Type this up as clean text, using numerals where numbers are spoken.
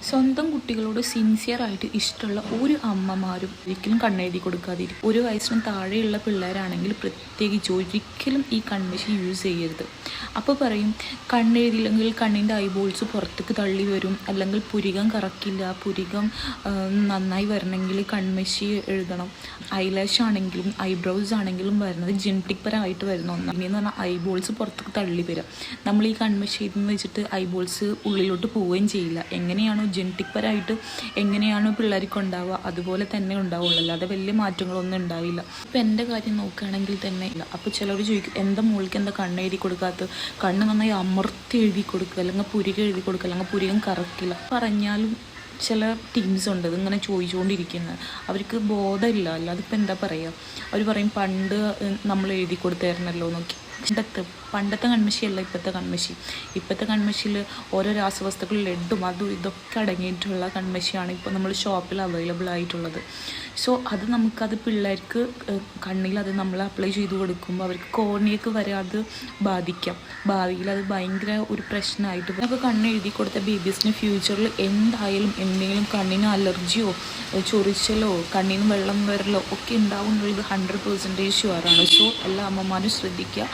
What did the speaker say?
സ്വന്തം കുട്ടികളോട് സിൻസിയറായിട്ട് ഇഷ്ടമുള്ള ഒരു അമ്മമാരും ഒരിക്കലും കണ്ണെഴുതി കൊടുക്കാതിരിക്കും. 1 വയസ്സിന് താഴെയുള്ള പിള്ളേരാണെങ്കിൽ പ്രത്യേകിച്ച് ഒരിക്കലും ഈ കൺമഷി യൂസ് ചെയ്യരുത്. അപ്പോൾ പറയും കണ്ണെഴുതിയില്ലെങ്കിൽ കണ്ണിൻ്റെ ഐബോൾസ് പുറത്തേക്ക് തള്ളി വരും, അല്ലെങ്കിൽ പുരികം കറക്കില്ല, പുരികം നന്നായി വരണമെങ്കിൽ കൺമഷി എഴുതണം. ഐലാഷ് ആണെങ്കിലും ഐബ്രോസ് ആണെങ്കിലും വരുന്നത് ജെനറ്റിക് പരമായിട്ട് വരുന്ന ഒന്നാണ്. എന്ന് പറഞ്ഞാൽ ഐബോൾസ് പുറത്തേക്ക് തള്ളി വരിക. നമ്മൾ ഈ കൺമഷി എന്ന് വെച്ചിട്ട് ഐബോൾസ് ഉള്ളിലോട്ട് പോവുകയും ചെയ്യില്ല. എങ്ങനെയാണോ ജെനറ്റിക് പരമായിട്ട് എങ്ങനെയാണോ പിള്ളേർക്ക് ഉണ്ടാവുക അതുപോലെ തന്നെ ഉണ്ടാവുള്ളൂ, അല്ലാതെ വലിയ മാറ്റങ്ങളൊന്നും ഉണ്ടാവില്ല. ഇപ്പം എൻ്റെ കാര്യം നോക്കുകയാണെങ്കിൽ തന്നെ ഇല്ല. അപ്പോൾ ചിലർ ചോദിക്കും എന്താ മോൾക്ക് എന്താ കണ്ണ് എഴുതി കൊടുക്കാത്ത, കണ്ണ് നന്നായി അമർത്തി എഴുതി കൊടുക്കുക, അല്ലെങ്കിൽ പുരികം എഴുതി കൊടുക്കുക, അല്ലെങ്കിൽ പുരികം കറക്കില്ല പറഞ്ഞാലും ചില ടീംസ് ഉണ്ട് ഇതിങ്ങനെ ചോദിച്ചുകൊണ്ടിരിക്കുന്നത്. അവർക്ക് ബോധമില്ല, അല്ലാതെ ഇപ്പം എന്താ പറയുക. അവർ പറയും പണ്ട് നമ്മൾ എഴുതി കൊടുത്തായിരുന്നല്ലോ നോക്കി. പണ്ടത്തെ കൺമഷിയല്ല ഇപ്പോഴത്തെ കൺമഷി. ഇപ്പോഴത്തെ കൺമഷിയിൽ ഓരോ രാസവസ്തുക്കൾ ലഡും അതും ഇതൊക്കെ അടങ്ങിയിട്ടുള്ള കൺമഷിയാണ് ഇപ്പോൾ നമ്മൾ ഷോപ്പിൽ അവൈലബിൾ ആയിട്ടുള്ളത്. സോ അത് നമുക്കത് പിള്ളേർക്ക് കണ്ണിൽ അത് നമ്മൾ അപ്ലൈ ചെയ്ത് കൊടുക്കുമ്പോൾ അവർക്ക് കോർണിയക്ക് വരെ അത് ബാധിക്കാം. ഭാവിയിൽ അത് ഭയങ്കര ഒരു പ്രശ്നമായിട്ട് നമുക്ക് കണ്ണ് എഴുതി കൊടുത്ത ബേബീസിന് ഫ്യൂച്ചറിൽ എന്തായാലും എന്തെങ്കിലും കണ്ണിന് അലർജിയോ ചൊറിച്ചലോ കണ്ണിന് വെള്ളം വരലോ ഒക്കെ ഉണ്ടാവുന്നുള്ളത് 100% ഷുവറാണ്. സോ എല്ലാ അമ്മമാരും ശ്രദ്ധിക്കുക.